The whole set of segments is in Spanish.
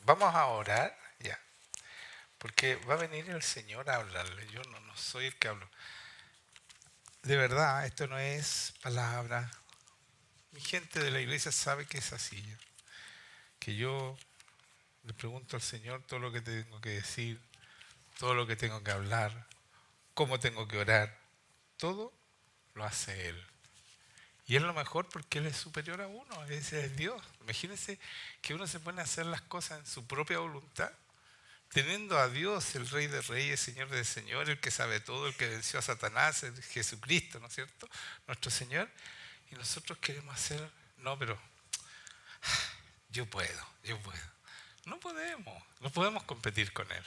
vamos a orar ya, porque va a venir el Señor a hablarle. Yo no soy el que hablo. De verdad, esto no es palabra. Mi gente de la iglesia sabe que es así. Que yo le pregunto al Señor todo lo que tengo que decir, todo lo que tengo que hablar, cómo tengo que orar. Todo lo hace Él. Y es lo mejor porque Él es superior a uno, ese es Dios. Imagínense que uno se pone a hacer las cosas en su propia voluntad, teniendo a Dios, el Rey de Reyes, Señor de Señores, el que sabe todo, el que venció a Satanás, el Jesucristo, ¿no es cierto? Nuestro Señor. Y nosotros queremos hacer, no, pero yo puedo. No podemos competir con Él.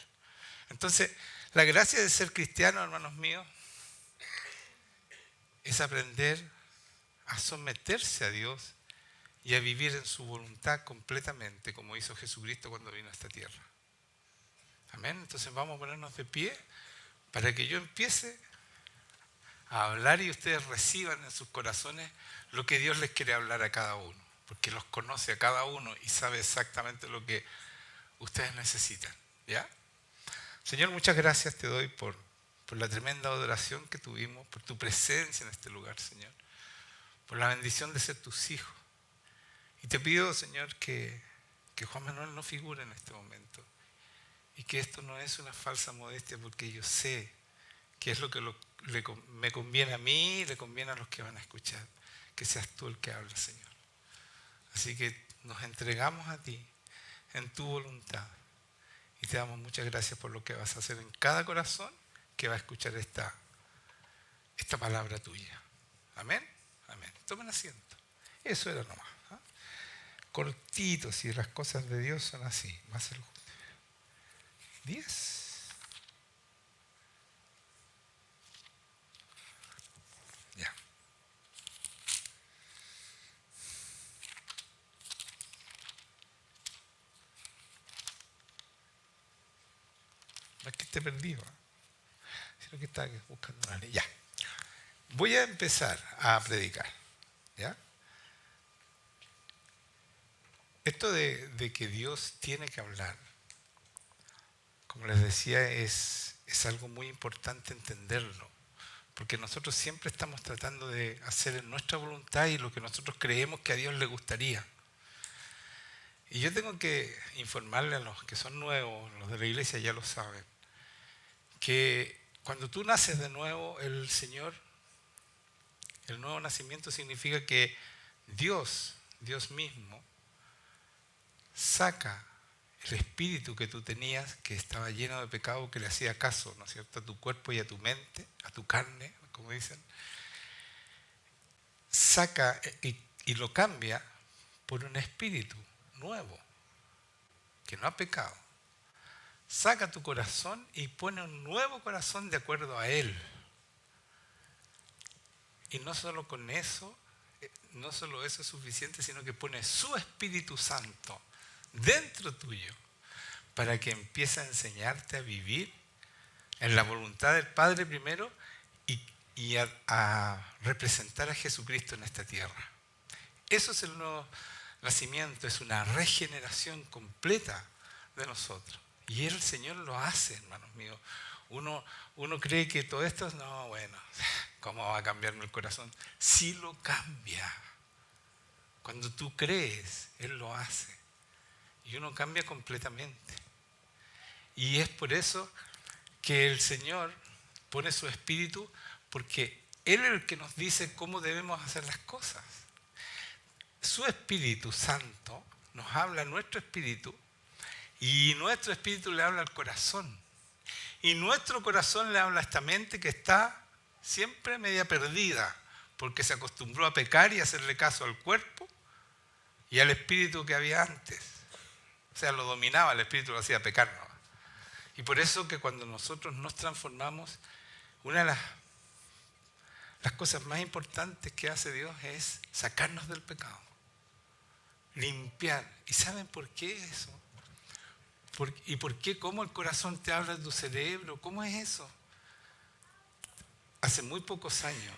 Entonces, la gracia de ser cristiano, hermanos míos, es aprender a someterse a Dios y a vivir en su voluntad completamente, como hizo Jesucristo cuando vino a esta tierra. Amén. Entonces vamos a ponernos de pie para que yo empiece a hablar y ustedes reciban en sus corazones lo que Dios les quiere hablar a cada uno, porque los conoce a cada uno y sabe exactamente lo que ustedes necesitan. ¿Ya? Señor, muchas gracias te doy por la tremenda adoración que tuvimos, por tu presencia en este lugar, Señor, por la bendición de ser tus hijos. Y te pido, Señor, que Juan Manuel no figure en este momento y que esto no es una falsa modestia, porque yo sé que es lo que me conviene a mí y le conviene a los que van a escuchar, que seas tú el que habla, Señor. Así que nos entregamos a ti en tu voluntad y te damos muchas gracias por lo que vas a hacer en cada corazón que va a escuchar esta palabra tuya. Amén. Amén. Tomen asiento. Eso era nomás. ¿Ah? Cortitos, y las cosas de Dios son así. Más el 10. Ya. No es que esté perdido, sino que está buscando una ley. Ya. Voy a empezar a predicar. ¿Ya? Esto de que Dios tiene que hablar, como les decía, es algo muy importante entenderlo. Porque nosotros siempre estamos tratando de hacer en nuestra voluntad y lo que nosotros creemos que a Dios le gustaría. Y yo tengo que informarle a los que son nuevos, los de la iglesia ya lo saben, que cuando tú naces de nuevo, el Señor, el nuevo nacimiento significa que Dios mismo, saca el espíritu que tú tenías, que estaba lleno de pecado, que le hacía caso, ¿no es cierto?, a tu cuerpo y a tu mente, a tu carne, como dicen, saca y lo cambia por un espíritu nuevo, que no ha pecado. Saca tu corazón y pone un nuevo corazón de acuerdo a Él. Y no solo con eso, no solo eso es suficiente, sino que pone su Espíritu Santo dentro tuyo para que empiece a enseñarte a vivir en la voluntad del Padre primero y a representar a Jesucristo en esta tierra. Eso es el nuevo nacimiento, es una regeneración completa de nosotros. Y el Señor lo hace, hermanos míos. Uno cree que todo esto, no, bueno, ¿cómo va a cambiarme el corazón? Sí lo cambia. Cuando tú crees, Él lo hace. Y uno cambia completamente. Y es por eso que el Señor pone su espíritu, porque Él es el que nos dice cómo debemos hacer las cosas. Su Espíritu Santo nos habla a nuestro espíritu y nuestro espíritu le habla al corazón. Y nuestro corazón le habla a esta mente que está siempre media perdida porque se acostumbró a pecar y a hacerle caso al cuerpo y al espíritu que había antes. O sea, lo dominaba, el espíritu lo hacía pecar, ¿no? Y por eso que cuando nosotros nos transformamos, una de las cosas más importantes que hace Dios es sacarnos del pecado. Limpiar. ¿Y saben por qué eso? ¿Y por qué? ¿Cómo el corazón te habla de tu cerebro? ¿Cómo es eso? Hace muy pocos años,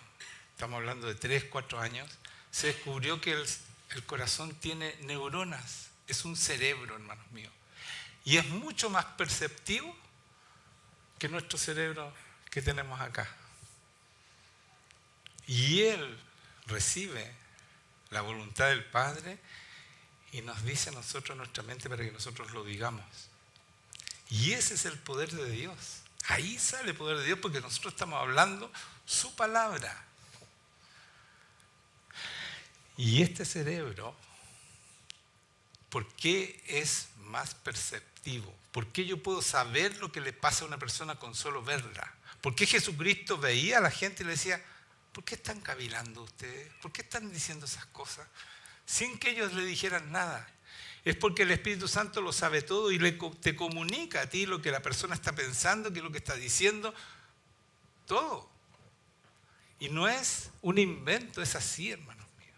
estamos hablando de 3, 4 años, se descubrió que el corazón tiene neuronas. Es un cerebro, hermanos míos. y es mucho más perceptivo que nuestro cerebro que tenemos acá. Y Él recibe la voluntad del Padre y nos dice a nosotros nuestra mente para que nosotros lo digamos. Y ese es el poder de Dios. Ahí sale el poder de Dios porque nosotros estamos hablando su palabra. Y este cerebro, ¿por qué es más perceptivo? ¿Por qué yo puedo saber lo que le pasa a una persona con solo verla? ¿Por qué Jesucristo veía a la gente y le decía, ¿por qué están cavilando ustedes? ¿Por qué están diciendo esas cosas? Sin que ellos le dijeran nada. Es porque el Espíritu Santo lo sabe todo y te comunica a ti lo que la persona está pensando, qué es lo que está diciendo, todo. Y no es un invento, es así, hermanos míos.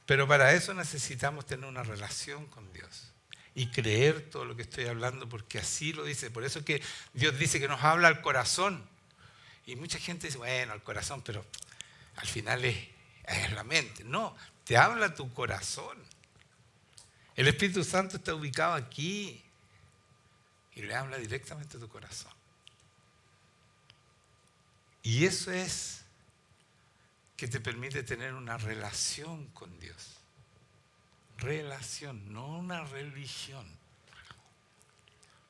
Pero para eso necesitamos tener una relación con Dios y creer todo lo que estoy hablando, porque así lo dice. Por eso es que Dios dice que nos habla al corazón. Y mucha gente dice, bueno, al corazón, pero al final es la mente. No, te habla tu corazón. El Espíritu Santo está ubicado aquí y le habla directamente a tu corazón. Y eso es que te permite tener una relación con Dios. Relación, no una religión.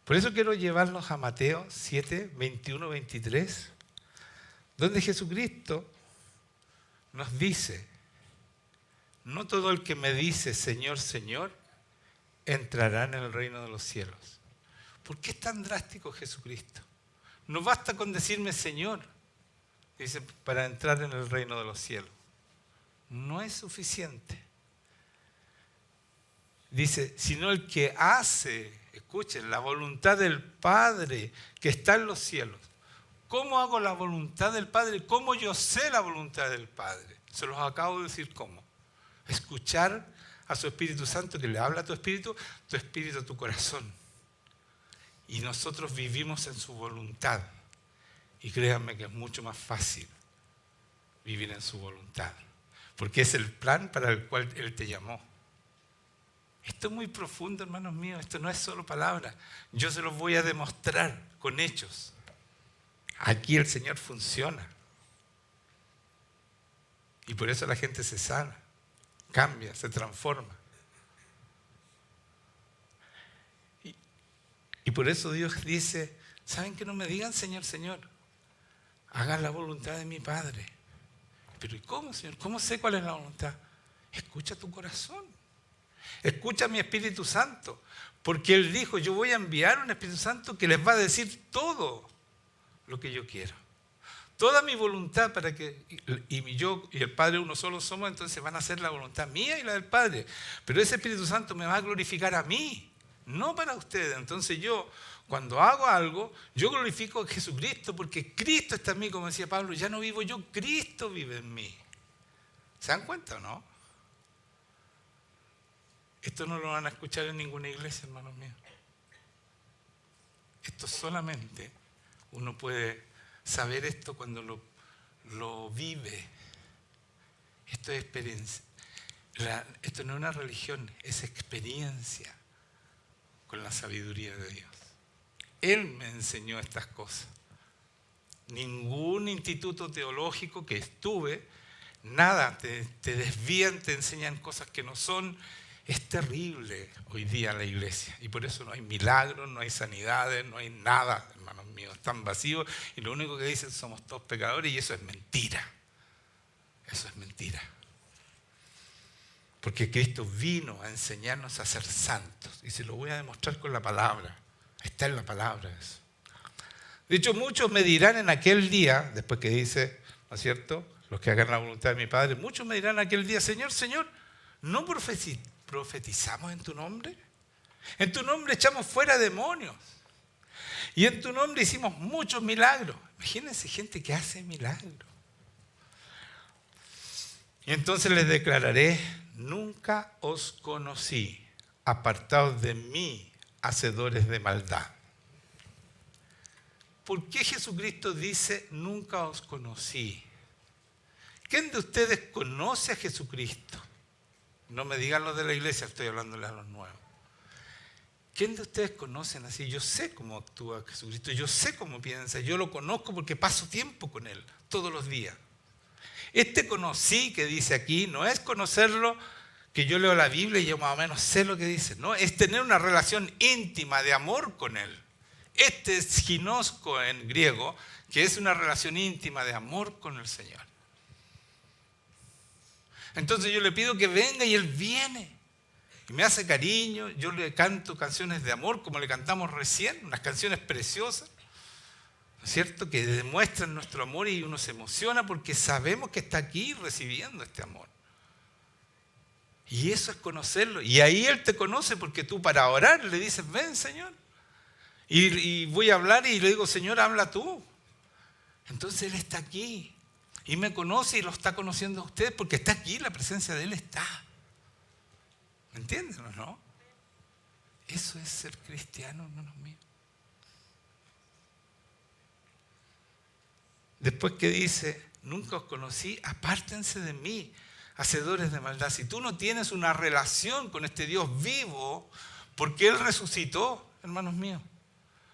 Por eso quiero llevarlos a Mateo 7, 21, 23, donde Jesucristo nos dice, no todo el que me dice Señor, Señor, entrará en el reino de los cielos. ¿Por qué es tan drástico Jesucristo? No basta con decirme Señor, dice, para entrar en el reino de los cielos. No es suficiente. Dice, sino el que hace, escuchen, la voluntad del Padre que está en los cielos. ¿Cómo hago la voluntad del Padre? ¿Cómo yo sé la voluntad del Padre? Se los acabo de decir cómo. Escuchar a su Espíritu Santo que le habla a tu espíritu a tu corazón. Y nosotros vivimos en su voluntad. Y créanme que es mucho más fácil vivir en su voluntad. Porque es el plan para el cual Él te llamó. Esto es muy profundo, hermanos míos. Esto no es solo palabras. Yo se los voy a demostrar con hechos. Aquí el Señor funciona. Y por eso la gente se sana, cambia, se transforma. Y por eso Dios dice, ¿saben que no me digan Señor, Señor? Hagan la voluntad de mi Padre. Pero ¿y cómo, Señor? ¿Cómo sé cuál es la voluntad? Escucha tu corazón. Escucha a mi Espíritu Santo. Porque Él dijo, yo voy a enviar un Espíritu Santo que les va a decir todo lo que yo quiero. Toda mi voluntad para que, y yo y el Padre uno solo somos, entonces van a hacer la voluntad mía y la del Padre. Pero ese Espíritu Santo me va a glorificar a mí, no para ustedes. Entonces yo, cuando hago algo, yo glorifico a Jesucristo porque Cristo está en mí, como decía Pablo, ya no vivo yo, Cristo vive en mí. ¿Se dan cuenta o no? Esto no lo van a escuchar en ninguna iglesia, hermanos míos. Esto solamente uno puede saber esto cuando lo vive. Esto es experiencia. Esto no es una religión, es experiencia con la sabiduría de Dios. Él me enseñó estas cosas. Ningún instituto teológico que estuve, nada, te desvían, te enseñan cosas que no son. Es terrible hoy día la iglesia y por eso no hay milagros, no hay sanidades, no hay nada, hermanos míos, están vacíos y lo único que dicen somos todos pecadores y eso es mentira. Eso es mentira. Porque Cristo vino a enseñarnos a ser santos y se lo voy a demostrar con la palabra. Está en la palabra eso. De hecho, muchos me dirán en aquel día, después que dice, ¿no es cierto? Los que hagan la voluntad de mi Padre, muchos me dirán en aquel día, Señor, Señor, ¿no profetizamos en tu nombre? En tu nombre echamos fuera demonios. Y en tu nombre hicimos muchos milagros. Imagínense gente que hace milagros. Y entonces les declararé, nunca os conocí, apartados de mí, hacedores de maldad. ¿Por qué Jesucristo dice, nunca os conocí? ¿Quién de ustedes conoce a Jesucristo? No me digan los de la iglesia, estoy hablándole a los nuevos. ¿Quién de ustedes conocen así? Yo sé cómo actúa Jesucristo, yo sé cómo piensa, yo lo conozco porque paso tiempo con Él todos los días. Este conocí que dice aquí no es conocerlo, que yo leo la Biblia y yo más o menos sé lo que dice, no, es tener una relación íntima de amor con Él. Este es ginosco en griego, que es una relación íntima de amor con el Señor. Entonces yo le pido que venga y Él viene. Y me hace cariño, yo le canto canciones de amor como le cantamos recién, unas canciones preciosas, ¿no es cierto? Que demuestran nuestro amor y uno se emociona porque sabemos que está aquí recibiendo este amor. Y eso es conocerlo. Y ahí Él te conoce porque tú para orar le dices, ven Señor. Y voy a hablar y le digo, Señor, habla tú. Entonces Él está aquí. Y me conoce y lo está conociendo a usted porque está aquí, la presencia de Él está. ¿Me entienden o no? Eso es ser cristiano, hermanos míos. Después que dice, nunca os conocí, apártense de mí, hacedores de maldad. Si tú no tienes una relación con este Dios vivo, porque Él resucitó, hermanos míos.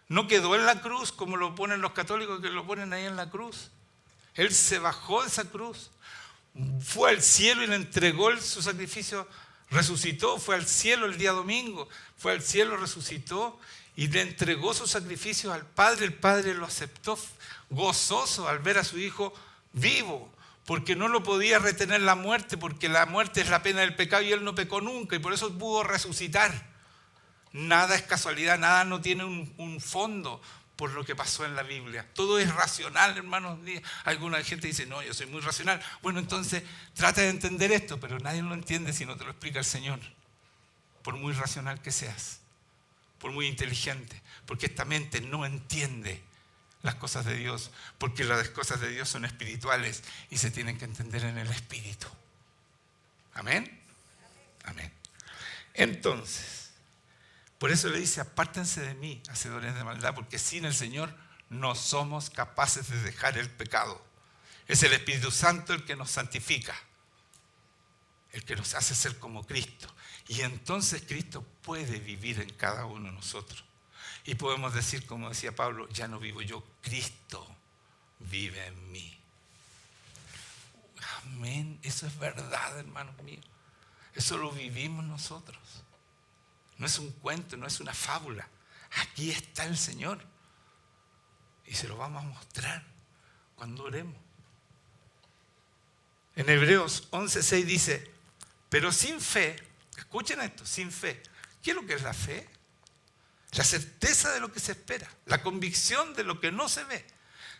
No quedó en la cruz como lo ponen los católicos que lo ponen ahí en la cruz. Él se bajó de esa cruz, fue al cielo y le entregó su sacrificio. Resucitó, fue al cielo el día domingo, fue al cielo, resucitó y le entregó sus sacrificios al Padre. El Padre lo aceptó gozoso al ver a su Hijo vivo, porque no lo podía retener la muerte, porque la muerte es la pena del pecado y Él no pecó nunca y por eso pudo resucitar. Nada es casualidad, nada no tiene un fondo por lo que pasó en la Biblia. Todo es racional, hermanos. Alguna gente dice, no, yo soy muy racional. Bueno, entonces trata de entender esto, pero nadie lo entiende si no te lo explica el Señor. Por muy racional que seas, por muy inteligente, porque esta mente no entiende las cosas de Dios, porque las cosas de Dios son espirituales y se tienen que entender en el Espíritu. ¿Amén? Amén. Entonces, por eso le dice, apártense de mí, hacedores de maldad, porque sin el Señor no somos capaces de dejar el pecado. Es el Espíritu Santo el que nos santifica, el que nos hace ser como Cristo. Y entonces Cristo puede vivir en cada uno de nosotros. Y podemos decir, como decía Pablo, ya no vivo yo, Cristo vive en mí. Amén, eso es verdad, hermanos míos. Eso lo vivimos nosotros. No es un cuento, no es una fábula. Aquí está el Señor. Y se lo vamos a mostrar cuando oremos. En Hebreos 11:6 dice, pero sin fe, escuchen esto, sin fe. ¿Qué es lo que es la fe? La certeza de lo que se espera, la convicción de lo que no se ve.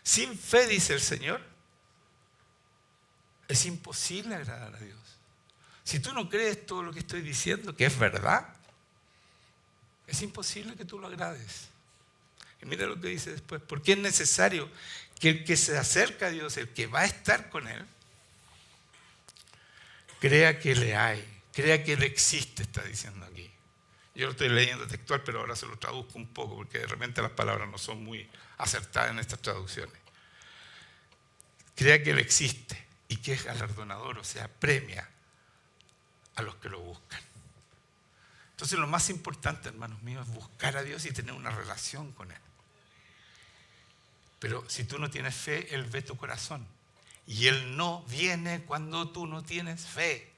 Sin fe, dice el Señor, es imposible agradar a Dios. Si tú no crees todo lo que estoy diciendo, que es verdad, es imposible que tú lo agrades. Y mira lo que dice después, porque es necesario que el que se acerca a Dios, el que va a estar con Él, crea que le hay, crea que Él existe, está diciendo aquí. Yo lo estoy leyendo textual, pero ahora se lo traduzco un poco, porque de repente las palabras no son muy acertadas en estas traducciones. Crea que Él existe y que es galardonador, o sea, premia a los que lo buscan. Entonces lo más importante, hermanos míos, es buscar a Dios y tener una relación con Él. Pero si tú no tienes fe, Él ve tu corazón. Y Él no viene cuando tú no tienes fe.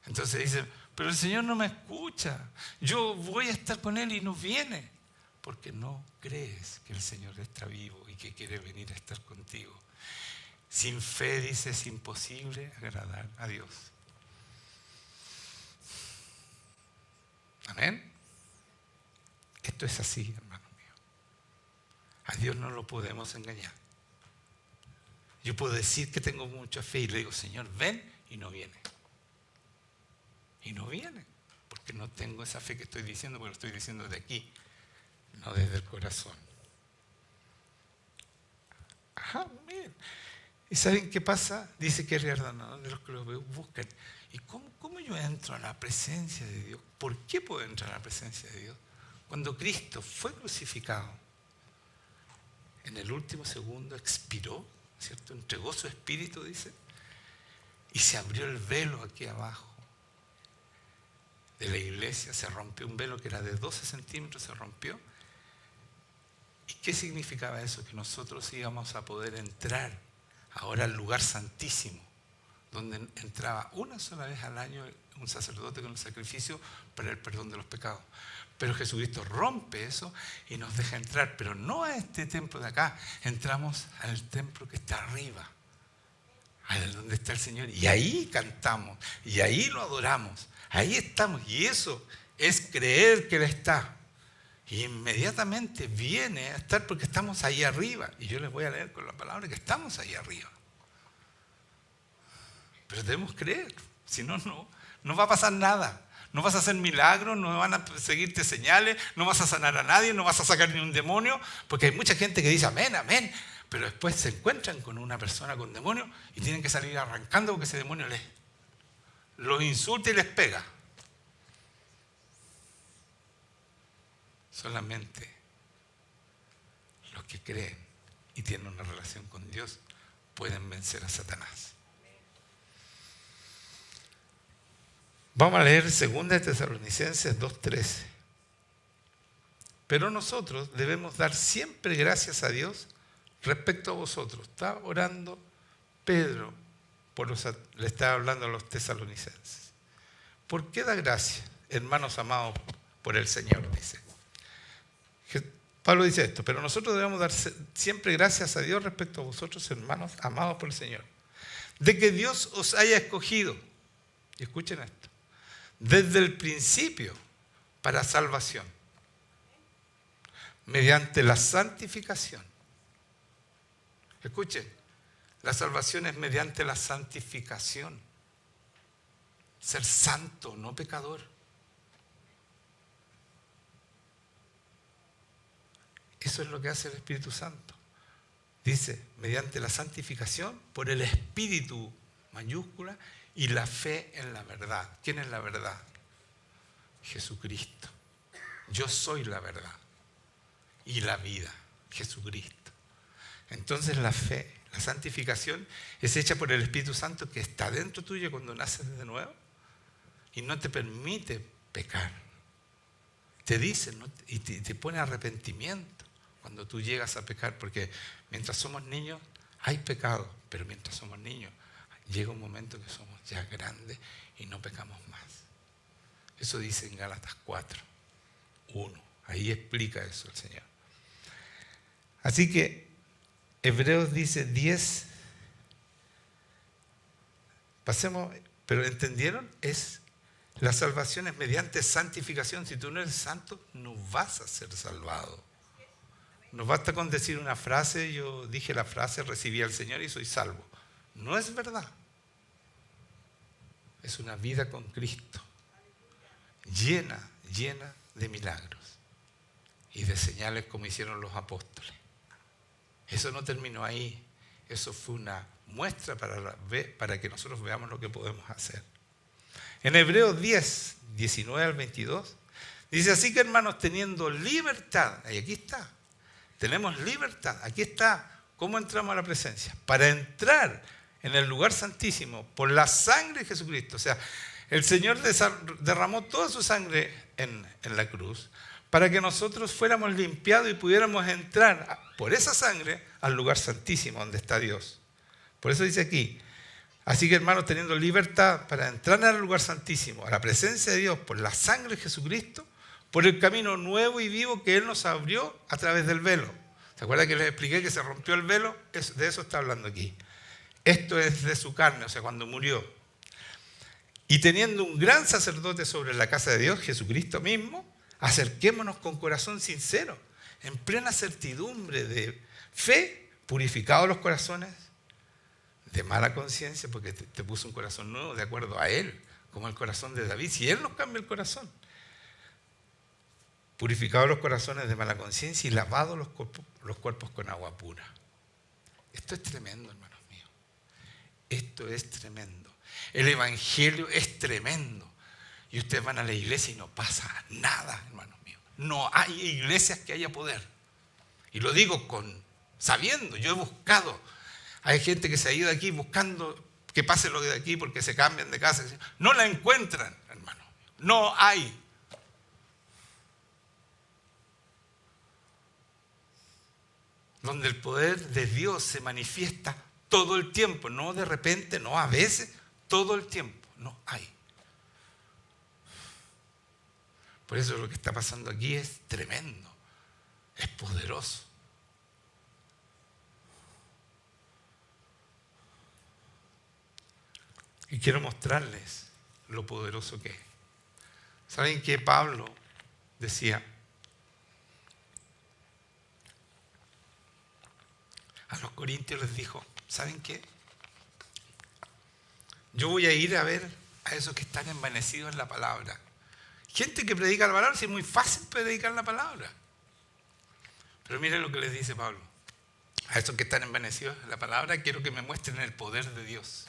Entonces dicen, pero el Señor no me escucha. Yo voy a estar con Él y no viene. Porque no crees que el Señor está vivo y que quiere venir a estar contigo. Sin fe, dice, es imposible agradar a Dios. Amén. Esto es así, hermano mío. A Dios no lo podemos engañar. Yo puedo decir que tengo mucha fe y le digo, Señor, ven, y no viene. Y no viene, porque no tengo esa fe que estoy diciendo, porque lo estoy diciendo de aquí, no desde el corazón. Ajá, miren. ¿Y saben qué pasa? Dice que es galardonador de los que lo buscan. ¿Y cómo yo entro a la presencia de Dios? ¿Por qué puedo entrar a la presencia de Dios? Cuando Cristo fue crucificado, en el último segundo expiró, ¿cierto? Entregó su espíritu, dice, y se abrió el velo aquí abajo. de la iglesia, se rompió un velo que era de 12 centímetros, se rompió. ¿Y qué significaba eso? Que nosotros íbamos a poder entrar ahora al lugar santísimo, donde entraba una sola vez al año un sacerdote con el sacrificio para el perdón de los pecados. Pero Jesucristo rompe eso y nos deja entrar, pero no a este templo de acá, entramos al templo que está arriba, al donde está el Señor, y ahí cantamos, y ahí lo adoramos, ahí estamos, y eso es creer que Él está. Y inmediatamente viene a estar porque estamos ahí arriba, y yo les voy a leer con la palabra que estamos ahí arriba. Pero debemos creer, si no, no va a pasar nada. No vas a hacer milagros, no van a seguirte señales, no vas a sanar a nadie, no vas a sacar ni un demonio, porque hay mucha gente que dice amén, amén, pero después se encuentran con una persona con demonio y tienen que salir arrancando porque ese demonio los insulta y les pega. Solamente los que creen y tienen una relación con Dios pueden vencer a Satanás. Vamos a leer 2 Tesalonicenses 2:13. Pero nosotros debemos dar siempre gracias a Dios respecto a vosotros. Está orando Pedro, le está hablando a los tesalonicenses. ¿Por qué da gracias, hermanos amados por el Señor? Dice. Pablo dice esto, pero nosotros debemos dar siempre gracias a Dios respecto a vosotros, hermanos amados por el Señor, de que Dios os haya escogido, y escuchen esto, desde el principio para salvación, mediante la santificación. Escuchen, la salvación es mediante la santificación. Ser santo, no pecador. Eso es lo que hace el Espíritu Santo. Dice, mediante la santificación por el Espíritu, mayúscula, y la fe en la verdad. ¿Quién es la verdad? Jesucristo. Yo soy la verdad y la vida, Jesucristo. Entonces la fe, la santificación es hecha por el Espíritu Santo que está dentro tuyo cuando naces de nuevo y no te permite pecar. Te dice y te pone arrepentimiento cuando tú llegas a pecar, porque mientras somos niños hay pecado, pero mientras somos niños llega un momento que somos ya grandes y no pecamos más. Eso dice en Gálatas 4:1. Ahí explica eso el Señor. Así que Hebreos dice 10. Pasemos, pero ¿entendieron? La salvación es mediante santificación. Si tú no eres santo, no vas a ser salvado. No basta con decir una frase, yo dije la frase, recibí al Señor y soy salvo. No es verdad. Es una vida con Cristo, llena de milagros y de señales como hicieron los apóstoles. Eso no terminó ahí. Eso fue una muestra para que nosotros veamos lo que podemos hacer. En Hebreos 10, 19 al 22, dice, así que hermanos, teniendo libertad, y aquí está, tenemos libertad, aquí está, ¿cómo entramos a la presencia? Para entrar en el lugar santísimo por la sangre de Jesucristo. O sea, el Señor derramó toda su sangre en la cruz para que nosotros fuéramos limpiados y pudiéramos entrar por esa sangre al lugar santísimo donde está Dios. Por eso dice aquí, así que hermanos, teniendo libertad para entrar al lugar santísimo, a la presencia de Dios por la sangre de Jesucristo, por el camino nuevo y vivo que Él nos abrió a través del velo. ¿Se acuerdan que les expliqué que se rompió el velo? De eso está hablando aquí. Esto es de su carne, o sea, cuando murió. Y teniendo un gran sacerdote sobre la casa de Dios, Jesucristo mismo, acerquémonos con corazón sincero, en plena certidumbre de fe, purificados los corazones de mala conciencia, porque te puso un corazón nuevo de acuerdo a Él, como el corazón de David, si Él nos cambia el corazón. Purificados los corazones de mala conciencia y lavados los cuerpos con agua pura. Esto es tremendo, hermanos míos. Esto es tremendo. El Evangelio es tremendo. Y ustedes van a la iglesia y no pasa nada, hermanos míos. No hay iglesias que haya poder. Y lo digo sabiendo, yo he buscado. Hay gente que se ha ido de aquí buscando que pase lo de aquí porque se cambian de casa. No la encuentran, hermano. No hay. Donde el poder de Dios se manifiesta todo el tiempo, no de repente, no a veces, todo el tiempo. No hay. Por eso lo que está pasando aquí es tremendo, es poderoso. Y quiero mostrarles lo poderoso que es. ¿Saben qué? Pablo decía a los corintios, les dijo, ¿saben qué? Yo voy a ir a ver a esos que están envanecidos en la palabra. Gente que predica la palabra, sí, es muy fácil predicar la palabra. Pero miren lo que les dice Pablo. A esos que están envanecidos en la palabra, quiero que me muestren el poder de Dios.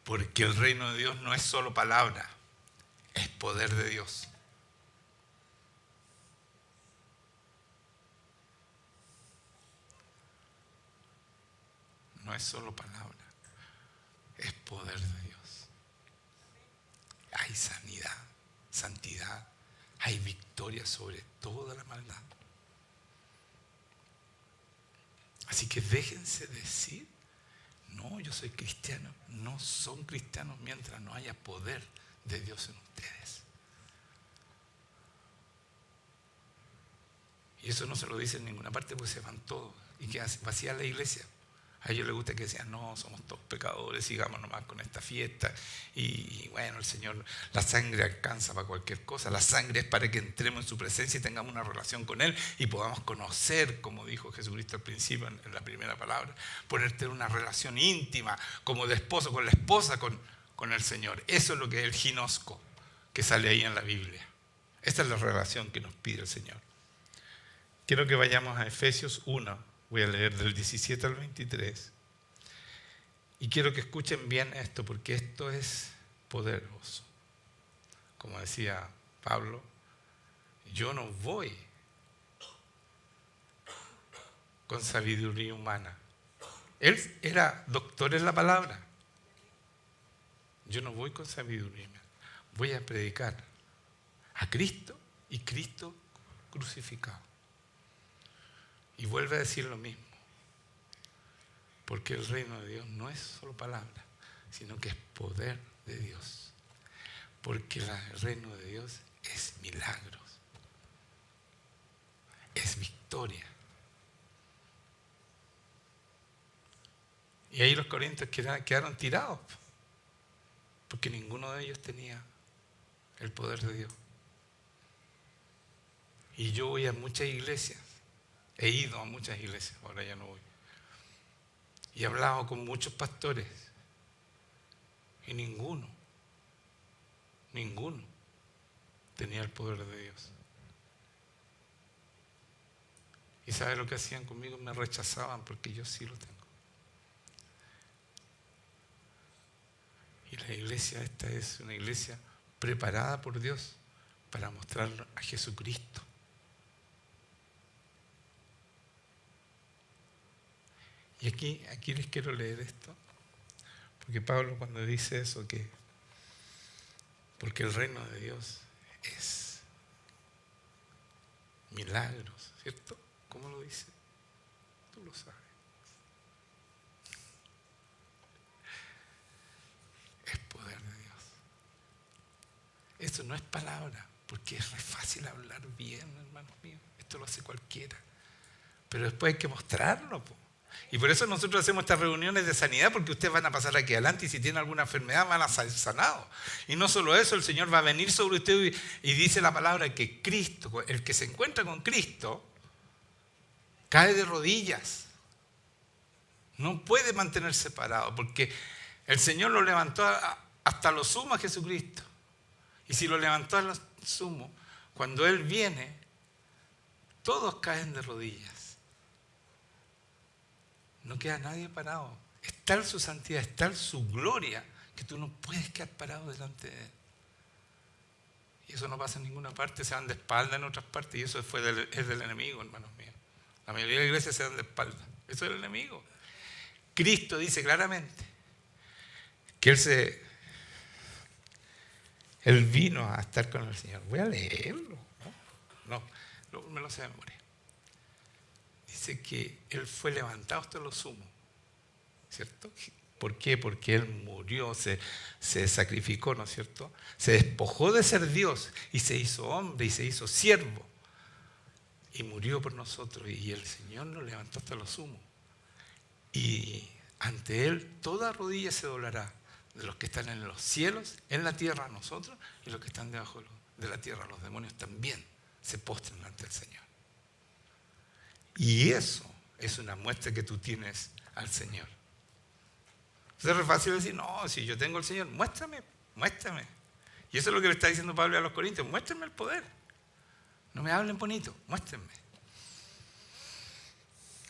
Porque el reino de Dios no es solo palabra, es poder de Dios. No es solo palabra, es poder de Dios. Hay sanidad, santidad, hay victoria sobre toda la maldad. Así que déjense decir, no, yo soy cristiano. No son cristianos mientras no haya poder de Dios en ustedes. Y eso no se lo dicen en ninguna parte porque se van todos y queda vacía la iglesia. A ellos les gusta que decían, no, somos todos pecadores, sigamos nomás con esta fiesta. Y bueno, el Señor, la sangre alcanza para cualquier cosa. La sangre es para que entremos en su presencia y tengamos una relación con Él y podamos conocer, como dijo Jesucristo al principio en la primera palabra, poder tener una relación íntima, como de esposo con la esposa, con el Señor. Eso es lo que es el ginosco, que sale ahí en la Biblia. Esta es la relación que nos pide el Señor. Quiero que vayamos a Efesios 1. Voy a leer del 17 al 23. Y quiero que escuchen bien esto, porque esto es poderoso. Como decía Pablo, yo no voy con sabiduría humana. Él era doctor en la palabra. Yo no voy con sabiduría humana. Voy a predicar a Cristo y Cristo crucificado. Y vuelve a decir lo mismo. Porque el reino de Dios no es solo palabra, sino que es poder de Dios. Porque el reino de Dios es milagros. Es victoria. Y ahí los corintios quedaron tirados. Porque ninguno de ellos tenía el poder de Dios. Y yo voy a muchas iglesias. He ido a muchas iglesias, ahora ya no voy. Y he hablado con muchos pastores. Y ninguno tenía el poder de Dios. ¿Y sabe lo que hacían conmigo? Me rechazaban porque yo sí lo tengo. Y la iglesia esta es una iglesia preparada por Dios para mostrar a Jesucristo. Y aquí les quiero leer esto, porque Pablo cuando dice eso, porque el reino de Dios es milagros, ¿cierto? ¿Cómo lo dice? Tú lo sabes. Es poder de Dios. Esto no es palabra, porque es re fácil hablar bien, hermanos míos. Esto lo hace cualquiera. Pero después hay que mostrarlo, po. Y por eso nosotros hacemos estas reuniones de sanidad, porque ustedes van a pasar aquí adelante y si tienen alguna enfermedad van a ser sanados. Y no solo eso, el Señor va a venir sobre usted y dice la palabra que Cristo, el que se encuentra con Cristo, cae de rodillas. No puede mantenerse parado, porque el Señor lo levantó hasta lo sumo a Jesucristo. Y si lo levantó a lo sumo, cuando Él viene, todos caen de rodillas. No queda nadie parado. Es tal su santidad, es tal su gloria, que tú no puedes quedar parado delante de Él. Y eso no pasa en ninguna parte, se dan de espalda en otras partes, y eso es del enemigo, hermanos míos. La mayoría de las iglesias se dan de espalda. Eso es el enemigo. Cristo dice claramente, que Él vino a estar con el Señor. Voy a leerlo. Me lo sé de memoria. Dice que Él fue levantado hasta lo sumo, ¿cierto? ¿Por qué? Porque Él murió, se sacrificó, ¿no es cierto? Se despojó de ser Dios y se hizo hombre y se hizo siervo. Y murió por nosotros y el Señor nos levantó hasta lo sumo. Y ante Él toda rodilla se doblará, de los que están en los cielos, en la tierra, nosotros, y los que están debajo de la tierra, los demonios también se postran ante el Señor. Y eso es una muestra que tú tienes al Señor. Entonces es fácil decir, no, si yo tengo al Señor, muéstrame. Y eso es lo que le está diciendo Pablo a los Corintios, muéstrenme el poder. No me hablen bonito, muéstrenme.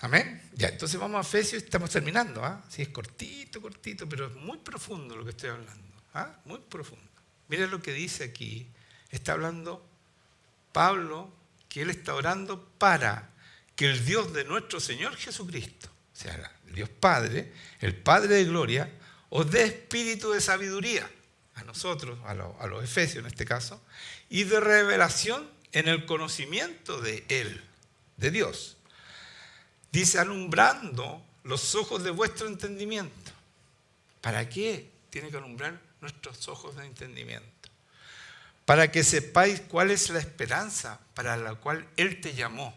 Amén. Ya, entonces vamos a Efesios, estamos terminando. Sí, es cortito, pero es muy profundo lo que estoy hablando. Muy profundo. Mira lo que dice aquí. Está hablando Pablo, que él está orando para que el Dios de nuestro Señor Jesucristo, o sea, el Dios Padre, el Padre de gloria, os dé espíritu de sabiduría, a nosotros, a los efesios en este caso, y de revelación en el conocimiento de Él, de Dios. Dice, alumbrando los ojos de vuestro entendimiento. ¿Para qué tiene que alumbrar nuestros ojos de entendimiento? Para que sepáis cuál es la esperanza para la cual Él te llamó.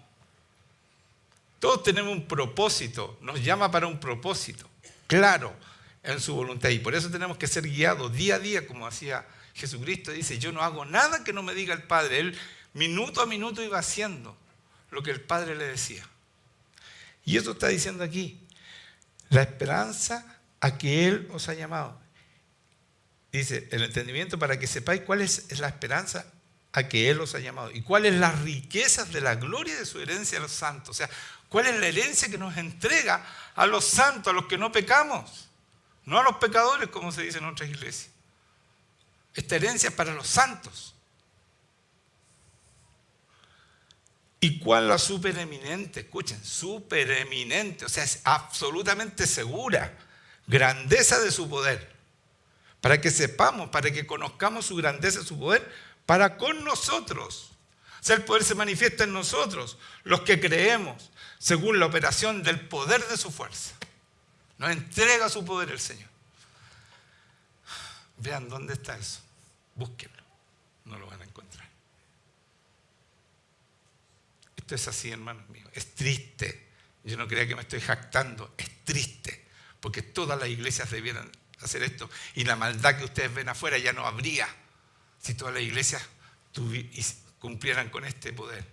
Todos tenemos un propósito, nos llama para un propósito, claro, en su voluntad. Y por eso tenemos que ser guiados día a día, como hacía Jesucristo. Dice, yo no hago nada que no me diga el Padre. Él minuto a minuto iba haciendo lo que el Padre le decía. Y eso está diciendo aquí, la esperanza a que Él os ha llamado. Dice, el entendimiento para que sepáis cuál es la esperanza a que Él os ha llamado y cuáles las riquezas de la gloria de su herencia a los santos. O sea, cuál es la herencia que nos entrega a los santos, a los que no pecamos, no a los pecadores, como se dice en otras iglesias. Esta herencia es para los santos. ¿Y cuál la supereminente? Escuchen, supereminente, o sea, es absolutamente segura, grandeza de su poder. Para que sepamos, para que conozcamos su grandeza, su poder, para con nosotros. O sea, el poder se manifiesta en nosotros, los que creemos, según la operación del poder de su fuerza. Nos entrega su poder el Señor. Vean dónde está eso. Búsquenlo. No lo van a encontrar. Esto es así, hermanos míos. Es triste. Yo no creía que me estoy jactando. Es triste. Porque todas las iglesias debieran hacer esto. Y la maldad que ustedes ven afuera ya no habría si todas las iglesias cumplieran con este poder.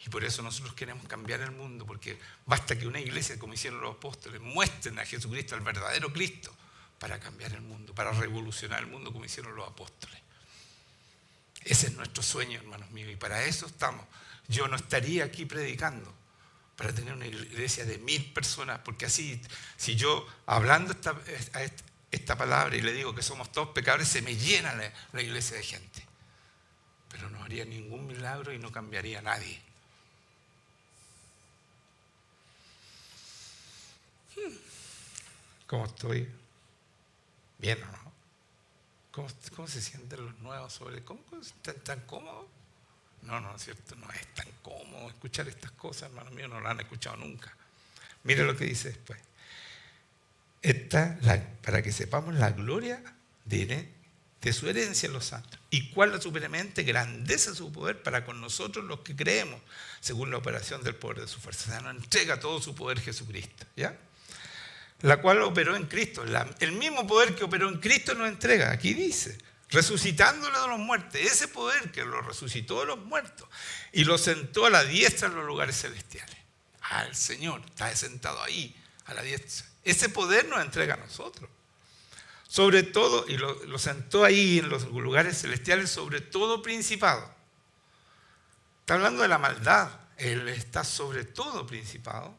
Y por eso nosotros queremos cambiar el mundo, porque basta que una iglesia, como hicieron los apóstoles, muestren a Jesucristo, al verdadero Cristo, para cambiar el mundo, para revolucionar el mundo, como hicieron los apóstoles. Ese es nuestro sueño, hermanos míos, y para eso estamos. Yo no estaría aquí predicando para tener una iglesia de 1000 personas, porque así, si yo hablando esta palabra y le digo que somos todos pecadores, se me llena la iglesia de gente. Pero no haría ningún milagro y no cambiaría a nadie. ¿Cómo estoy? ¿Bien o no? ¿Cómo se sienten los nuevos sobre cómo están tan cómodos? No es cierto, no es tan cómodo escuchar estas cosas, hermanos míos, no lo han escuchado nunca. Mire lo que dice después. Para que sepamos la gloria de su herencia en los santos. ¿Y cuál la supereminente grandeza de su poder para con nosotros los que creemos, según la operación del poder de su fuerza? O sea, nos entrega todo su poder Jesucristo, ¿ya? La cual operó en Cristo. El mismo poder que operó en Cristo nos entrega. Aquí dice, resucitándolo de los muertos. Ese poder que lo resucitó de los muertos y lo sentó a la diestra en los lugares celestiales. El Señor está sentado ahí, a la diestra. Ese poder nos entrega a nosotros. Sobre todo, y lo sentó ahí en los lugares celestiales, sobre todo principado. Está hablando de la maldad. Él está sobre todo principado.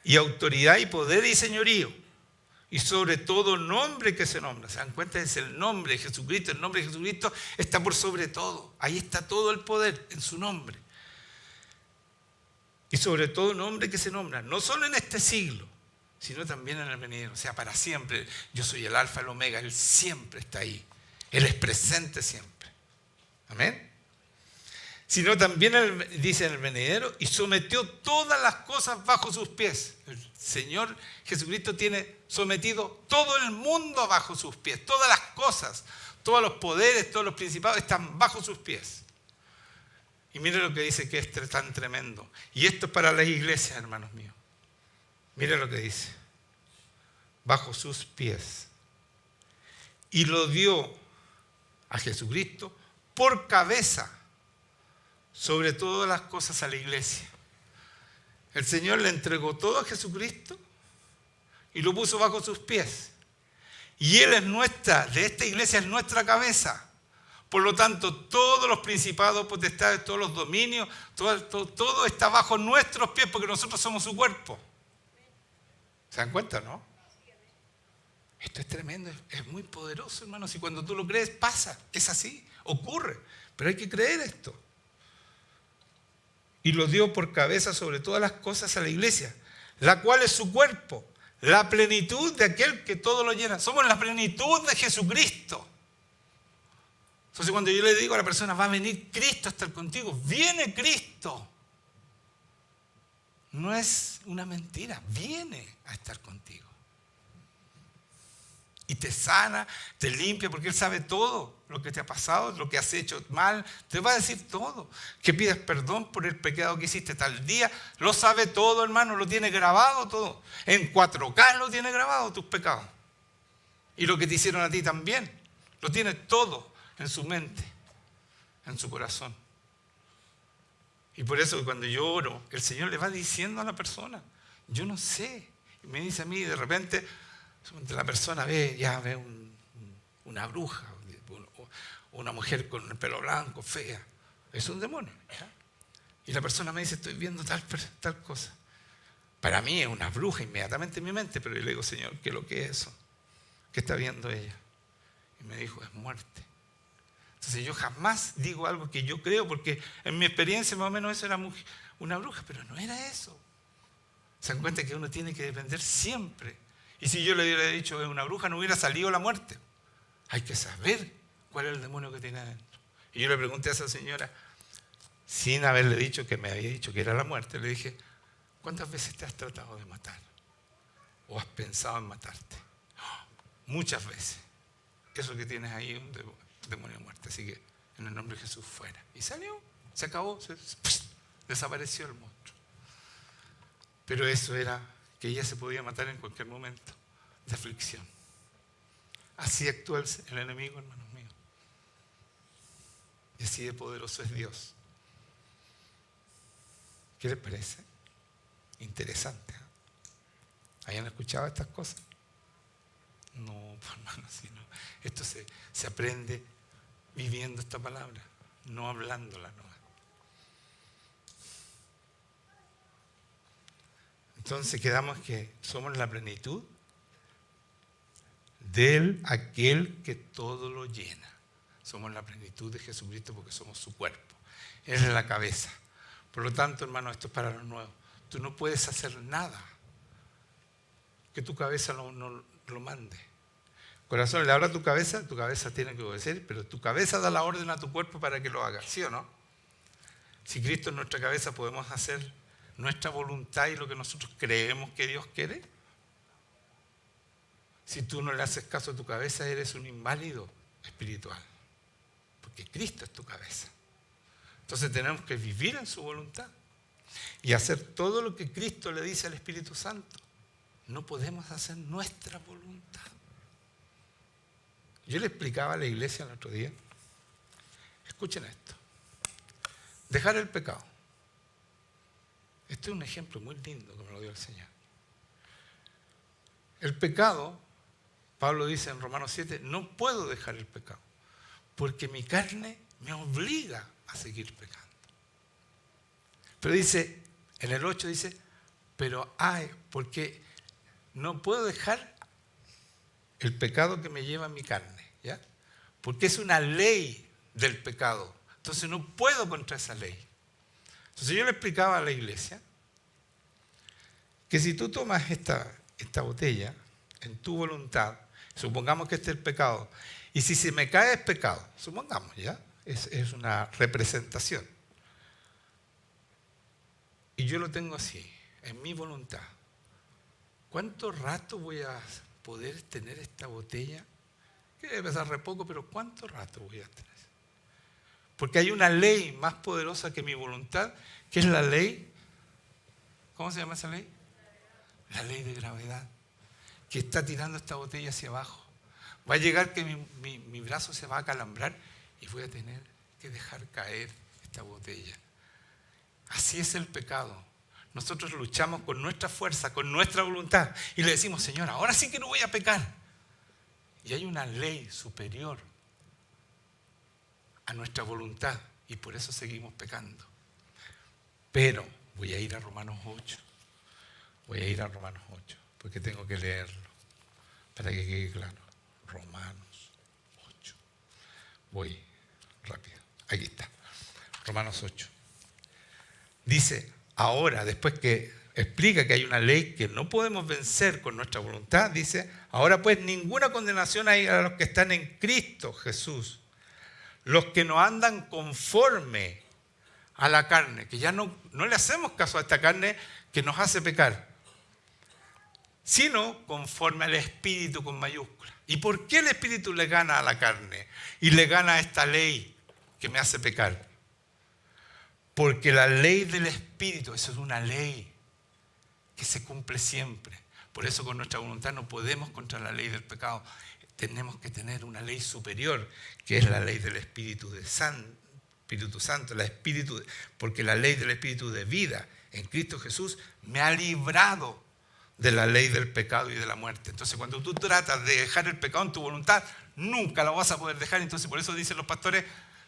Y autoridad y poder y señorío. Y sobre todo nombre que se nombra. ¿Se dan cuenta? Es el nombre de Jesucristo. El nombre de Jesucristo está por sobre todo. Ahí está todo el poder en su nombre. Y sobre todo nombre que se nombra. No solo en este siglo, sino también en el venidero. O sea, para siempre. Yo soy el alfa, el omega. Él siempre está ahí. Él es presente siempre. Amén. Sino también, dice en el venidero, y sometió todas las cosas bajo sus pies. El Señor Jesucristo tiene sometido todo el mundo bajo sus pies. Todas las cosas, todos los poderes, todos los principados están bajo sus pies. Y mire lo que dice, que es tan tremendo. Y esto es para las iglesias, hermanos míos. Mire lo que dice. Bajo sus pies. Y lo dio a Jesucristo por cabeza sobre todas las cosas a la iglesia. El Señor le entregó todo a Jesucristo y lo puso bajo sus pies. Y Él es de esta iglesia es nuestra cabeza. Por lo tanto, todos los principados, potestades, todos los dominios, todo está bajo nuestros pies porque nosotros somos su cuerpo. ¿Se dan cuenta, no? Esto es tremendo, es muy poderoso, hermanos. Y cuando tú lo crees, pasa, es así, ocurre. Pero hay que creer esto. Y lo dio por cabeza sobre todas las cosas a la iglesia, la cual es su cuerpo, la plenitud de aquel que todo lo llena. Somos la plenitud de Jesucristo. Entonces cuando yo le digo a la persona, va a venir Cristo a estar contigo, viene Cristo. No es una mentira, viene a estar contigo. Y te sana, te limpia, porque Él sabe todo lo que te ha pasado, lo que has hecho mal. Te va a decir todo. Que pidas perdón por el pecado que hiciste tal día. Lo sabe todo, hermano, lo tiene grabado todo. En 4K lo tiene grabado tus pecados. Y lo que te hicieron a ti también. Lo tiene todo en su mente, en su corazón. Y por eso cuando yo oro, el Señor le va diciendo a la persona, yo no sé. Y me dice a mí, de repente, la persona ve una bruja, una mujer con el pelo blanco, fea. Es un demonio. ¿Ya? Y la persona me dice, estoy viendo tal cosa. Para mí es una bruja inmediatamente en mi mente, pero yo le digo, Señor, ¿qué es lo que es eso? ¿Qué está viendo ella? Y me dijo, es muerte. Entonces yo jamás digo algo que yo creo, porque en mi experiencia más o menos eso era una bruja, pero no era eso. Se dan cuenta que uno tiene que depender siempre. Y si yo le hubiera dicho es una bruja, no hubiera salido la muerte. Hay que saber cuál es el demonio que tiene adentro. Y yo le pregunté a esa señora, sin haberle dicho que me había dicho que era la muerte, le dije, ¿cuántas veces te has tratado de matar? ¿O has pensado en matarte? Muchas veces. Eso que tienes ahí es un demonio de muerte. Así que en el nombre de Jesús fuera. Y salió, se acabó, desapareció el monstruo. Pero eso era que ella se podía matar en cualquier momento de aflicción. Así actúa el enemigo, hermanos míos. Y así de poderoso es Dios. ¿Qué les parece? Interesante. ¿Eh? ¿Hayan escuchado estas cosas? No, hermanos, sino esto se aprende viviendo esta palabra, no hablándola. ¿No? Entonces quedamos que somos la plenitud de aquel que todo lo llena. Somos la plenitud de Jesucristo porque somos su cuerpo. Él es la cabeza. Por lo tanto, hermano, esto es para los nuevos. Tú no puedes hacer nada que tu cabeza no lo mande. Corazón, le habla a tu cabeza tiene que obedecer, pero tu cabeza da la orden a tu cuerpo para que lo haga, ¿sí o no? Si Cristo es nuestra cabeza, podemos hacer nuestra voluntad y lo que nosotros creemos que Dios quiere. Si tú no le haces caso a tu cabeza, eres un inválido espiritual, porque Cristo es tu cabeza. Entonces tenemos que vivir en su voluntad y hacer todo lo que Cristo le dice al Espíritu Santo. No podemos hacer nuestra voluntad. Yo le explicaba a la iglesia el otro día, escuchen esto, dejar el pecado. Este es un ejemplo muy lindo que me lo dio el Señor. El pecado, Pablo dice en Romanos 7, no puedo dejar el pecado, porque mi carne me obliga a seguir pecando. Pero dice, en el 8 dice, pero porque no puedo dejar el pecado que me lleva a mi carne, ¿ya? Porque es una ley del pecado. Entonces no puedo contra esa ley. Entonces yo le explicaba a la iglesia que si tú tomas esta botella en tu voluntad, supongamos que este es el pecado, y si se me cae es pecado, supongamos, ¿ya? Es una representación. Y yo lo tengo así, en mi voluntad. ¿Cuánto rato voy a poder tener esta botella? Que debe pesar re poco, pero ¿cuánto rato voy a tener? Porque hay una ley más poderosa que mi voluntad, que es la ley, ¿cómo se llama esa ley? La ley de gravedad, que está tirando esta botella hacia abajo. Va a llegar que mi brazo se va a acalambrar y voy a tener que dejar caer esta botella. Así es el pecado. Nosotros luchamos con nuestra fuerza, con nuestra voluntad y le decimos, Señor, ahora sí que no voy a pecar. Y hay una ley superior a nuestra voluntad y por eso seguimos pecando. Pero voy a ir a Romanos 8. Voy a ir a Romanos 8 porque tengo que leerlo para que quede claro. Romanos 8. Voy rápido. Aquí está. Romanos 8. Dice, ahora, después que explica que hay una ley que no podemos vencer con nuestra voluntad, dice, ahora pues ninguna condenación hay a los que están en Cristo Jesús. Los que no andan conforme a la carne, que ya no le hacemos caso a esta carne que nos hace pecar, sino conforme al Espíritu con mayúscula. ¿Y por qué el Espíritu le gana a la carne y le gana a esta ley que me hace pecar? Porque la ley del Espíritu, eso es una ley que se cumple siempre. Por eso con nuestra voluntad no podemos contra la ley del pecado. Tenemos que tener una ley superior, que es la ley del Espíritu Santo, porque la ley del Espíritu de vida en Cristo Jesús me ha librado de la ley del pecado y de la muerte. Entonces cuando tú tratas de dejar el pecado en tu voluntad, nunca lo vas a poder dejar. Entonces por eso dicen los pastores,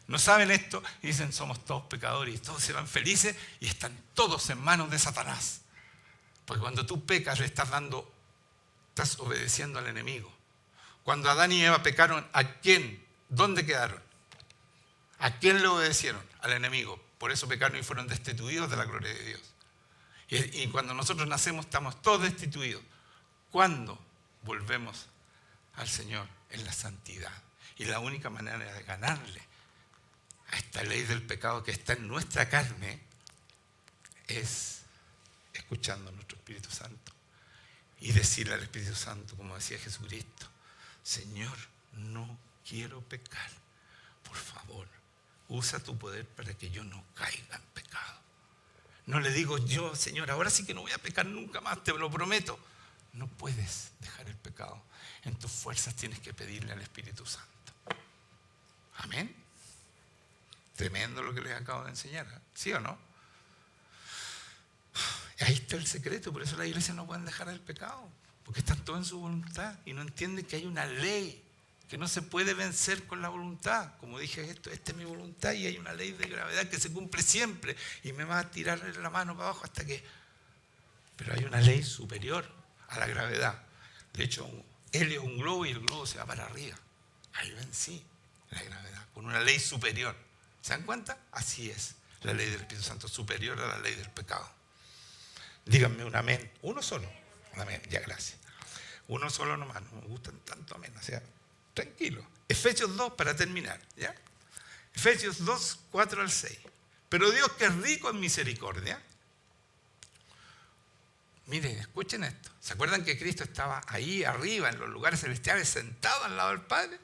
no saben esto y dicen somos todos pecadores y todos se van felices y están todos en manos de Satanás. Porque cuando tú pecas le estás obedeciendo al enemigo. Cuando Adán y Eva pecaron, ¿a quién? ¿Dónde quedaron? ¿A quién le obedecieron? Al enemigo. Por eso pecaron y fueron destituidos de la gloria de Dios. Y cuando nosotros nacemos estamos todos destituidos. ¿Cuándo volvemos al Señor? En la santidad. Y la única manera de ganarle a esta ley del pecado que está en nuestra carne es escuchando a nuestro Espíritu Santo y decirle al Espíritu Santo, como decía Jesucristo, Señor, no quiero pecar, por favor, usa tu poder para que yo no caiga en pecado. No le digo yo, Señor, ahora sí que no voy a pecar nunca más, te lo prometo. No puedes dejar el pecado. En tus fuerzas tienes que pedirle al Espíritu Santo. Amén. Tremendo lo que les acabo de enseñar, ¿eh? ¿Sí o no? Ahí está el secreto, por eso las iglesias no pueden dejar el pecado, porque están todos en su voluntad y no entienden que hay una ley que no se puede vencer con la voluntad. Como dije, esta es mi voluntad y hay una ley de gravedad que se cumple siempre y me va a tirar la mano para abajo hasta que... Pero hay una ley superior a la gravedad. De hecho, Helio es un globo y el globo se va para arriba. Ahí vencí la gravedad, con una ley superior. ¿Se dan cuenta? Así es la ley del Espíritu Santo, superior a la ley del pecado. Díganme un amén. Uno solo. Un amén, ya, gracias. Uno solo nomás, no me gustan tanto amén. O sea, tranquilo. Efesios 2 para terminar, ¿ya? Efesios 2, 4 al 6. Pero Dios, que es rico en misericordia. Miren, escuchen esto. ¿Se acuerdan que Cristo estaba ahí arriba en los lugares celestiales sentado al lado del Padre?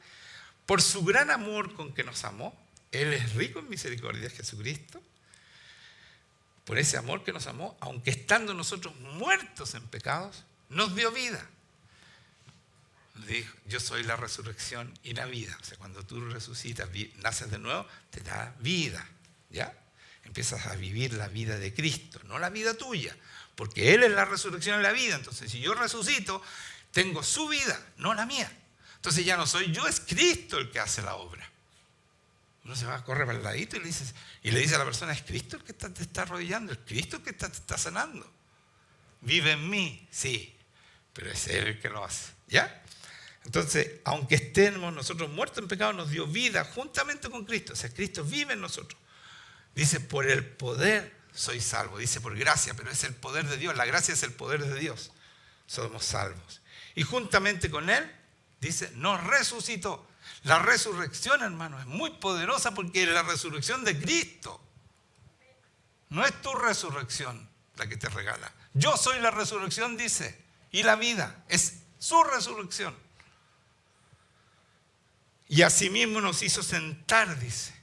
Por su gran amor con que nos amó, Él es rico en misericordia, Jesucristo. Por ese amor que nos amó, aunque estando nosotros muertos en pecados, nos dio vida. Dijo, yo soy la resurrección y la vida. O sea, cuando tú resucitas, naces de nuevo, te da vida, ¿ya? Empiezas a vivir la vida de Cristo, no la vida tuya, porque Él es la resurrección y la vida. Entonces, si yo resucito, tengo su vida, no la mía. Entonces ya no soy yo, es Cristo el que hace la obra. Uno se va a correr para el ladito y le dice a la persona, es Cristo el que te está arrodillando, es Cristo el que te está sanando. Vive en mí, sí, pero es Él el que lo hace, ¿ya? Entonces, aunque estemos nosotros muertos en pecado, nos dio vida juntamente con Cristo. O sea, Cristo vive en nosotros. Dice, por el poder soy salvo. Dice, por gracia, pero es el poder de Dios. La gracia es el poder de Dios. somos salvos. Y juntamente con Él, dice, nos resucitó. La resurrección, hermano, es muy poderosa porque es la resurrección de Cristo. No es tu resurrección la que te regala. Yo soy la resurrección, dice, y la vida. Es su resurrección. Y asimismo nos hizo sentar, dice,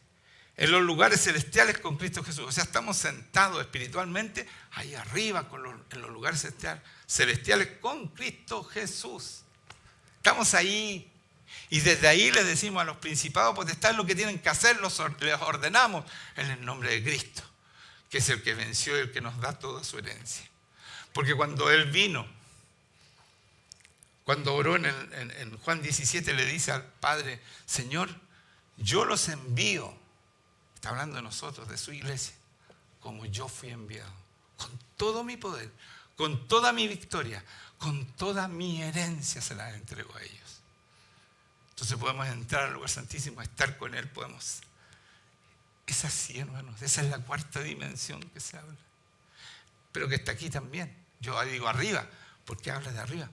en los lugares celestiales con Cristo Jesús. O sea, estamos sentados espiritualmente ahí arriba en los lugares celestiales con Cristo Jesús. Estamos ahí. Y desde ahí les decimos a los principados potestades lo que tienen que hacer, les ordenamos en el nombre de Cristo, que es el que venció y el que nos da toda su herencia. Porque cuando Él vino, cuando oró en Juan 17, le dice al Padre, Señor, yo los envío, está hablando de nosotros, de su iglesia, como yo fui enviado, con todo mi poder, con toda mi victoria, con toda mi herencia se la entrego a ellos. Entonces podemos entrar al lugar santísimo, estar con Él, podemos. Es así, hermanos, esa es la cuarta dimensión que se habla. Pero que está aquí también. Yo digo arriba, porque habla de arriba.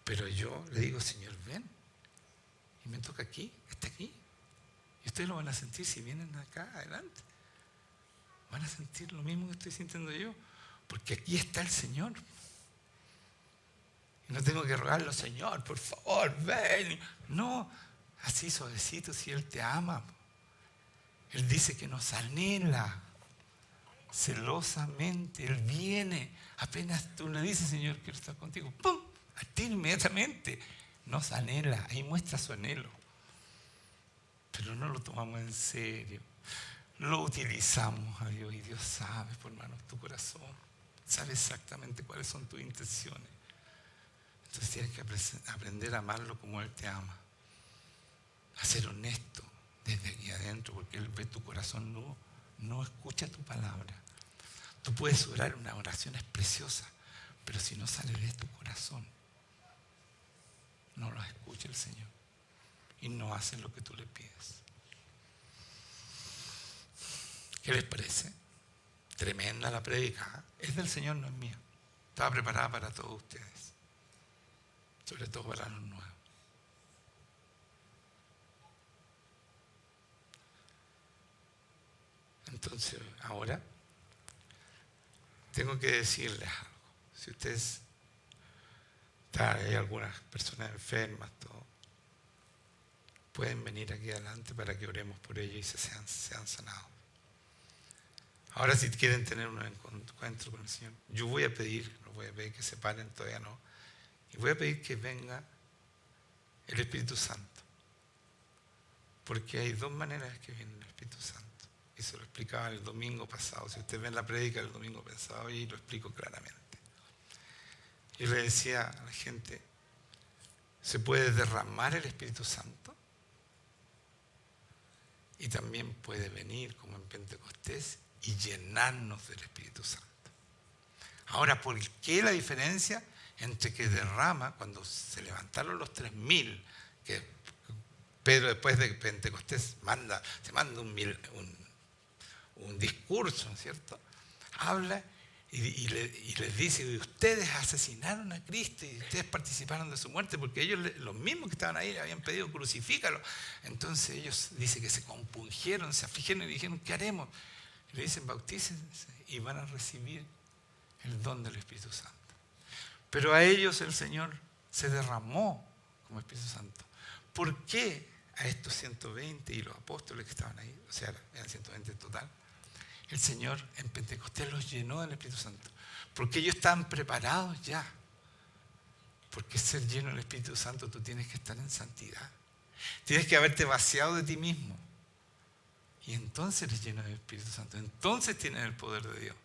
Pero yo le digo, Señor, ven. Y me toca aquí, está aquí. Y ustedes lo van a sentir si vienen acá adelante. Van a sentir lo mismo que estoy sintiendo yo. Porque aquí está el Señor. Y no tengo que rogarlo, Señor, por favor, ven. No, así suavecito, si Él te ama. Él dice que nos anhela celosamente. Él viene. Apenas tú le dices, Señor, quiero estar contigo. ¡Pum! A ti inmediatamente nos anhela. Ahí muestra su anhelo. Pero no lo tomamos en serio. Lo utilizamos a Dios y Dios sabe, por hermano, tu corazón. Sabe exactamente cuáles son tus intenciones. Entonces tienes que aprender a amarlo como Él te ama. A ser honesto desde aquí adentro, porque Él ve tu corazón, no escucha tu palabra. Tú puedes orar una oración es preciosa, pero si no sale de tu corazón, no lo escucha el Señor. Y no hace lo que tú le pides. ¿Qué les parece? Tremenda la prédica. Es del Señor, no es mía. Estaba preparada para todos ustedes. Sobre todo para los nuevos. Entonces, ahora tengo que decirles algo. Si ustedes, hay algunas personas enfermas, todo, pueden venir aquí adelante para que oremos por ellos y sean sanados. Ahora, si quieren tener un encuentro con el Señor, yo voy a pedir, no voy a pedir que se paren, todavía no. Y voy a pedir que venga el Espíritu Santo. Porque hay dos maneras que viene el Espíritu Santo. Y se lo explicaba el domingo pasado. Si ustedes ven la prédica del domingo pasado, y lo explico claramente. Yo le decía a la gente, se puede derramar el Espíritu Santo. Y también puede venir, como en Pentecostés, y llenarnos del Espíritu Santo. Ahora, ¿por qué la diferencia entre que derrama, cuando se levantaron los 3.000, que Pedro después de Pentecostés se manda un discurso, ¿no es cierto? Habla y les dice, ustedes asesinaron a Cristo y ustedes participaron de su muerte, porque ellos, los mismos que estaban ahí, le habían pedido crucifícalo. Entonces ellos, dice que se compungieron, se afligieron y dijeron, ¿qué haremos? Y le dicen, bautícense y van a recibir el don del Espíritu Santo. Pero a ellos el Señor se derramó como Espíritu Santo. ¿Por qué a estos 120 y los apóstoles que estaban ahí, o sea, eran 120 en total, el Señor en Pentecostés los llenó del Espíritu Santo? Porque ellos estaban preparados ya. Porque ser lleno del Espíritu Santo tú tienes que estar en santidad. Tienes que haberte vaciado de ti mismo. Y entonces eres lleno del Espíritu Santo. Entonces tienen el poder de Dios.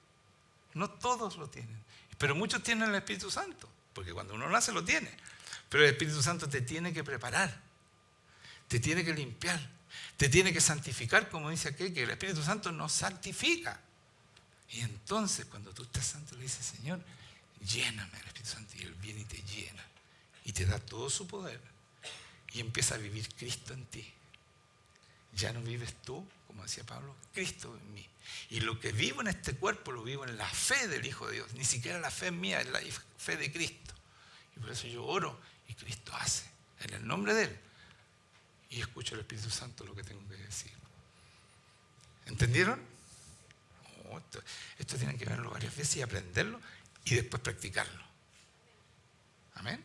No todos lo tienen. Pero muchos tienen el Espíritu Santo, porque cuando uno nace lo tiene. Pero el Espíritu Santo te tiene que preparar, te tiene que limpiar, te tiene que santificar, como dice aquí, que el Espíritu Santo nos santifica. Y entonces cuando tú estás santo le dices, Señor, lléname del Espíritu Santo. Y Él viene y te llena. Y te da todo su poder. Y empieza a vivir Cristo en ti. Ya no vives tú, como decía Pablo, Cristo en mí. Y lo que vivo en este cuerpo lo vivo en la fe del Hijo de Dios. Ni siquiera la fe mía, es la fe de Cristo. Y por eso yo oro y Cristo hace, en el nombre de Él. Y escucho al Espíritu Santo lo que tengo que decir. ¿Entendieron? Oh, esto tienen que verlo varias veces y aprenderlo y después practicarlo. Amén.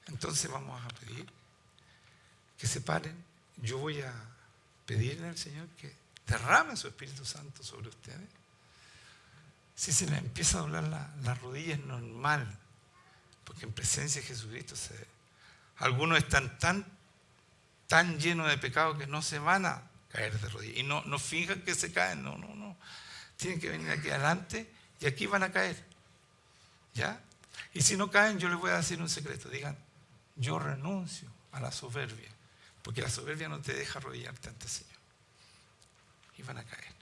Entonces vamos a pedir que se paren. Yo voy a pedirle al Señor que derrame su Espíritu Santo sobre ustedes. Si se les empieza a doblar la rodilla es normal, porque en presencia de Jesucristo algunos están tan llenos de pecado que no se van a caer de rodillas. Y no fijan que se caen, no. Tienen que venir aquí adelante y aquí van a caer. ¿Ya? Y si no caen, yo les voy a decir un secreto. Digan, yo renuncio a la soberbia, porque la soberbia no te deja arrodillarte ante el Señor. Y van a caer.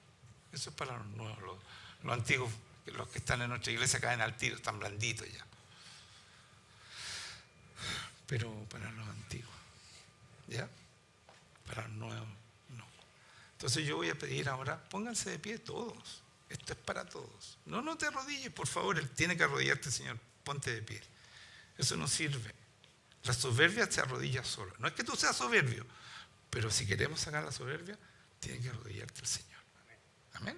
Eso es para los nuevos. Los antiguos, los que están en nuestra iglesia caen al tiro, están blanditos ya. Pero para los antiguos, ¿ya? Para los nuevos, no. Entonces yo voy a pedir ahora, pónganse de pie todos. Esto es para todos. No te arrodilles, por favor. Él tiene que arrodillarte, Señor. Ponte de pie. Eso no sirve. La soberbia se arrodilla solo. No es que tú seas soberbio, pero si queremos sacar la soberbia, tiene que arrodillarte el Señor. Amén.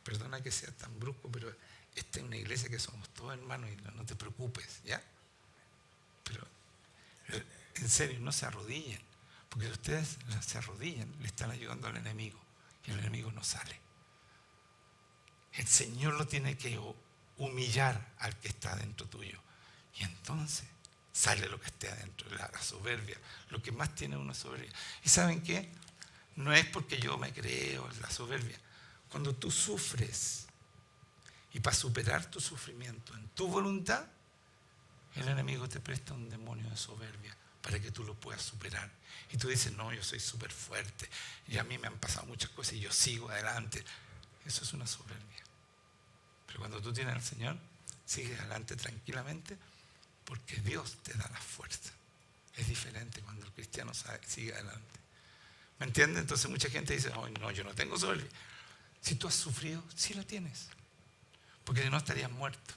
Perdona que sea tan brusco, pero esta es una iglesia que somos todos hermanos y no te preocupes, ¿ya? Pero en serio, no se arrodillen, porque si ustedes se arrodillan, le están ayudando al enemigo y el enemigo no sale. El Señor lo tiene que humillar al que está dentro tuyo y entonces sale lo que esté adentro, la soberbia. Lo que más tiene uno es soberbia. ¿Y saben qué? No es porque yo me creo la soberbia. Cuando tú sufres y para superar tu sufrimiento en tu voluntad, el enemigo te presta un demonio de soberbia para que tú lo puedas superar. Y tú dices, no, yo soy súper fuerte y a mí me han pasado muchas cosas y yo sigo adelante. Eso es una soberbia. Pero cuando tú tienes al Señor, sigues adelante tranquilamente porque Dios te da la fuerza. Es diferente cuando el cristiano sigue adelante. ¿Me entiendes? Entonces mucha gente dice, oh, no, yo no tengo soberbia. Si tú has sufrido, sí la tienes. Porque si no estarías muerto.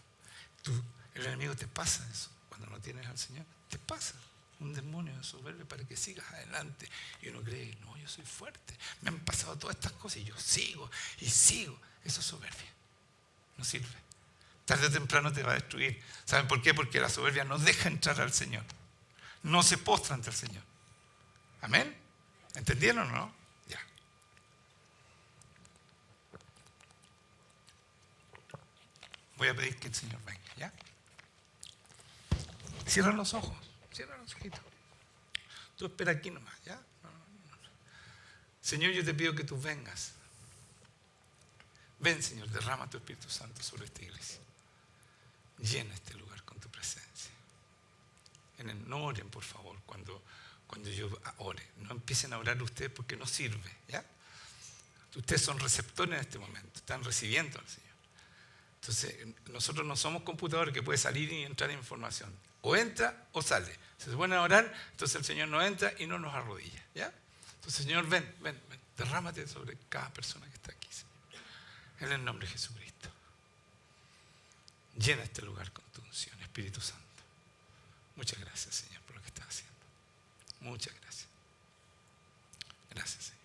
El enemigo te pasa eso. Cuando no tienes al Señor, te pasa un demonio de soberbia para que sigas adelante. Y uno cree, no, yo soy fuerte. Me han pasado todas estas cosas y yo sigo y sigo. Eso es soberbia. No sirve. Tarde o temprano te va a destruir. ¿Saben por qué? Porque la soberbia no deja entrar al Señor. No se postra ante el Señor. ¿Amén? ¿Entendieron o no? Ya. Voy a pedir que el Señor venga, ¿ya? Cierran los ojos. Cierran los ojitos. Tú espera aquí nomás, ¿ya? No. Señor, yo te pido que tú vengas. Ven, Señor, derrama tu Espíritu Santo sobre esta iglesia. Llena este lugar con tu presencia. No oren, por favor, cuando yo ore. No empiecen a orar ustedes porque no sirve, ¿ya? Ustedes son receptores en este momento. Están recibiendo al Señor. Entonces, nosotros no somos computadores que puede salir y entrar información. O entra o sale. Si se ponen a orar, entonces el Señor no entra y no nos arrodilla, ¿ya? Entonces, Señor, ven. Derrámate sobre cada persona que está aquí, Señor. En el nombre de Jesucristo. Llena este lugar con tu unción, Espíritu Santo. Muchas gracias, Señor, por lo que estás haciendo. Muchas gracias. Gracias, Señor.